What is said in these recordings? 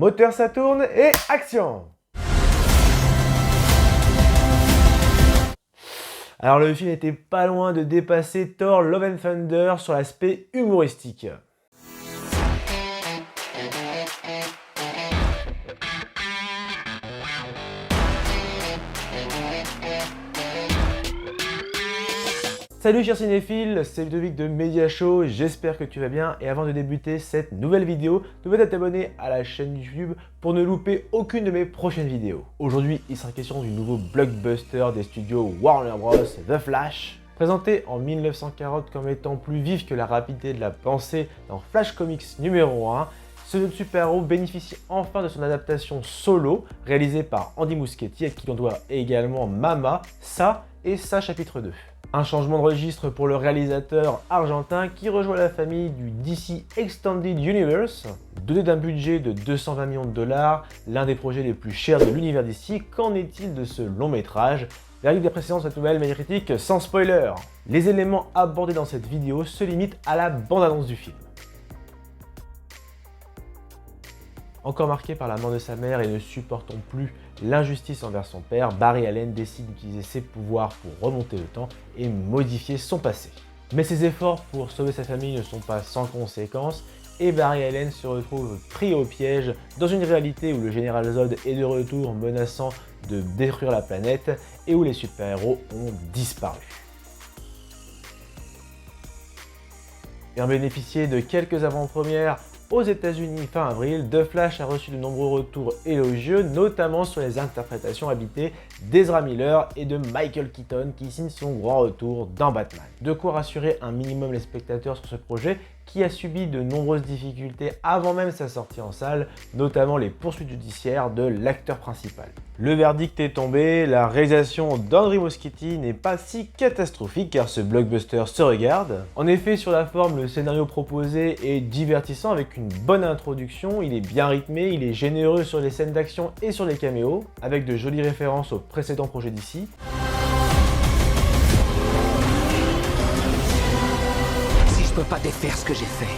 Moteur ça tourne et action! Alors le film était pas loin de dépasser Thor Love and Thunder sur l'aspect humoristique. Salut chers cinéphiles, c'est Ludovic de Media Show, j'espère que tu vas bien et avant de débuter cette nouvelle vidéo, n'oublie pas de t'abonner à la chaîne YouTube pour ne louper aucune de mes prochaines vidéos. Aujourd'hui, il sera question du nouveau blockbuster des studios Warner Bros, The Flash. Présenté en 1940 comme étant plus vif que la rapidité de la pensée dans Flash Comics numéro 1, ce super-héros bénéficie enfin de son adaptation solo, réalisée par Andy Muschietti, à qui l'on doit également Mama, Ça et Ça chapitre 2. Un changement de registre pour le réalisateur argentin qui rejoint la famille du DC Extended Universe. Doté d'un budget de 220 millions de dollars, l'un des projets les plus chers de l'univers DC, qu'en est-il de ce long métrage? Verdict des précédents de cette nouvelle médiatique sans spoiler. Les éléments abordés dans cette vidéo se limitent à la bande-annonce du film. Encore marqué par la mort de sa mère et ne supportant plus l'injustice envers son père, Barry Allen décide d'utiliser ses pouvoirs pour remonter le temps et modifier son passé. Mais ses efforts pour sauver sa famille ne sont pas sans conséquences et Barry Allen se retrouve pris au piège dans une réalité où le général Zod est de retour menaçant de détruire la planète et où les super-héros ont disparu. Ayant bénéficié de quelques avant-premières aux États-Unis fin avril, The Flash a reçu de nombreux retours élogieux, notamment sur les interprétations habitées d'Ezra Miller et de Michael Keaton qui signe son grand retour dans Batman. De quoi rassurer un minimum les spectateurs sur ce projet qui a subi de nombreuses difficultés avant même sa sortie en salle, notamment les poursuites judiciaires de l'acteur principal. Le verdict est tombé, la réalisation d'Andy Muschietti n'est pas si catastrophique car ce blockbuster se regarde. En effet, sur la forme, le scénario proposé est divertissant avec une bonne introduction, il est bien rythmé, il est généreux sur les scènes d'action et sur les caméos, avec de jolies références aux précédents projets d'ici. Je peux pas défaire ce que j'ai fait.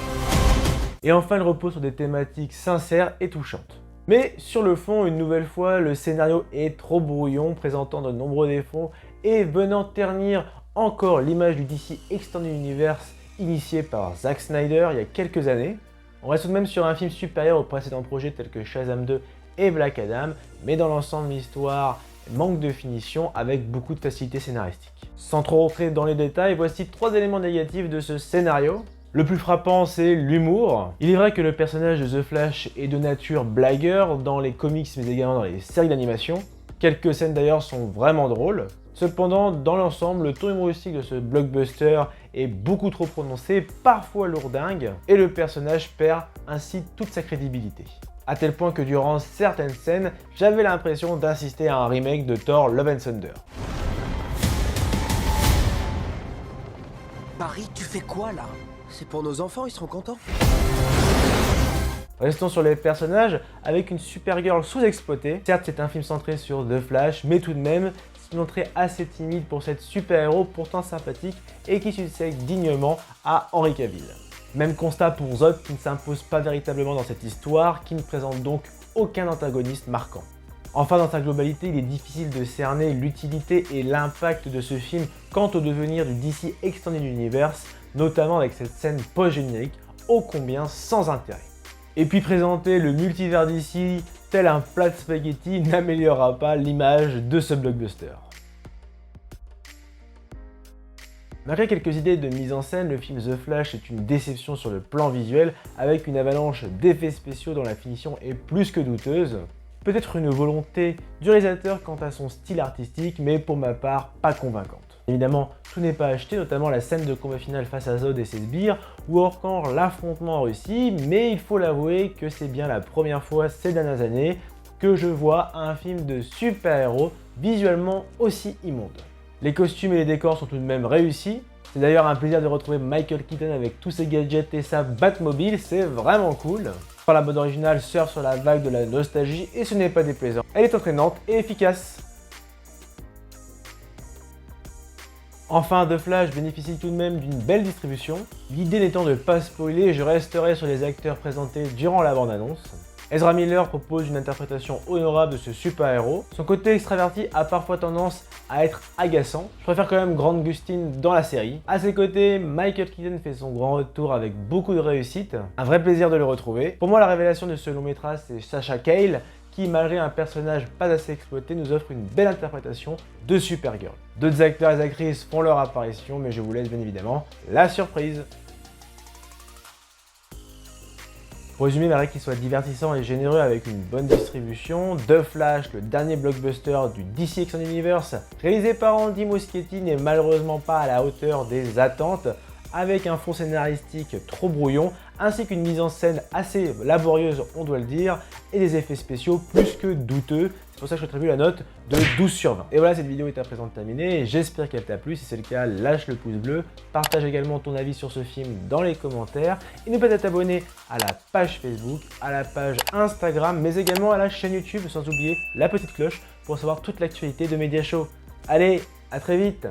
Et enfin, il repose sur des thématiques sincères et touchantes. Mais sur le fond, une nouvelle fois, le scénario est trop brouillon, présentant de nombreux défauts et venant ternir encore l'image du DC Extended Universe initié par Zack Snyder il y a quelques années. On reste tout de même sur un film supérieur aux précédents projets tels que Shazam 2 et Black Adam, mais dans l'ensemble, l'histoire manque de finition avec beaucoup de facilité scénaristique. Sans trop rentrer dans les détails, voici 3 éléments négatifs de ce scénario. Le plus frappant, c'est l'humour. Il est vrai que le personnage de The Flash est de nature blagueur dans les comics mais également dans les séries d'animation. Quelques scènes d'ailleurs sont vraiment drôles. Cependant, dans l'ensemble, le ton humoristique de ce blockbuster est beaucoup trop prononcé, parfois lourdingue, et le personnage perd ainsi toute sa crédibilité. À tel point que durant certaines scènes, j'avais l'impression d'assister à un remake de Thor Love and Thunder. Barry, tu fais quoi là? C'est pour nos enfants, ils seront contents. Restons sur les personnages avec une Supergirl sous-exploitée. Certes, c'est un film centré sur The Flash, mais tout de même, c'est une entrée assez timide pour cette super-héros pourtant sympathique et qui succède dignement à Henry Cavill. Même constat pour Zod qui ne s'impose pas véritablement dans cette histoire, qui ne présente donc aucun antagoniste marquant. Enfin, dans sa globalité, il est difficile de cerner l'utilité et l'impact de ce film quant au devenir du DC Extended Universe, notamment avec cette scène post-générique ô combien sans intérêt. Et puis présenter le multivers DC tel un plat de spaghetti n'améliorera pas l'image de ce blockbuster. Malgré quelques idées de mise en scène, le film The Flash est une déception sur le plan visuel avec une avalanche d'effets spéciaux dont la finition est plus que douteuse. Peut-être une volonté du réalisateur quant à son style artistique, mais pour ma part, pas convaincante. Évidemment, tout n'est pas acheté, notamment la scène de combat final face à Zod et ses sbires, ou encore l'affrontement en Russie, mais il faut l'avouer que c'est bien la première fois ces dernières années que je vois un film de super-héros visuellement aussi immonde. Les costumes et les décors sont tout de même réussis. C'est d'ailleurs un plaisir de retrouver Michael Keaton avec tous ses gadgets et sa Batmobile, c'est vraiment cool. Enfin, la bande originale surfe sur la vague de la nostalgie et ce n'est pas déplaisant. Elle est entraînante et efficace. Enfin, The Flash bénéficie tout de même d'une belle distribution. L'idée n'étant de ne pas spoiler, je resterai sur les acteurs présentés durant la bande-annonce. Ezra Miller propose une interprétation honorable de ce super-héros. Son côté extraverti a parfois tendance à être agaçant. Je préfère quand même Grant Gustin dans la série. À ses côtés, Michael Keaton fait son grand retour avec beaucoup de réussite. Un vrai plaisir de le retrouver. Pour moi, la révélation de ce long métrage, c'est Sasha Calle, qui, malgré un personnage pas assez exploité, nous offre une belle interprétation de Supergirl. D'autres acteurs et actrices font leur apparition, mais je vous laisse bien évidemment la surprise. Pour résumer, malgré qu'il soit divertissant et généreux avec une bonne distribution, The Flash, le dernier blockbuster du DC Extended Universe, réalisé par Andy Muschietti, n'est malheureusement pas à la hauteur des attentes, avec un fond scénaristique trop brouillon, ainsi qu'une mise en scène assez laborieuse, on doit le dire, et des effets spéciaux plus que douteux. C'est pour ça que je t'attribue la note de 12 sur 20. Et voilà, cette vidéo est à présent terminée, j'espère qu'elle t'a plu. Si c'est le cas, lâche le pouce bleu, partage également ton avis sur ce film dans les commentaires, et n'oublie pas de t'abonner à la page Facebook, à la page Instagram, mais également à la chaîne YouTube, sans oublier la petite cloche pour savoir toute l'actualité de Media Show. Allez, à très vite!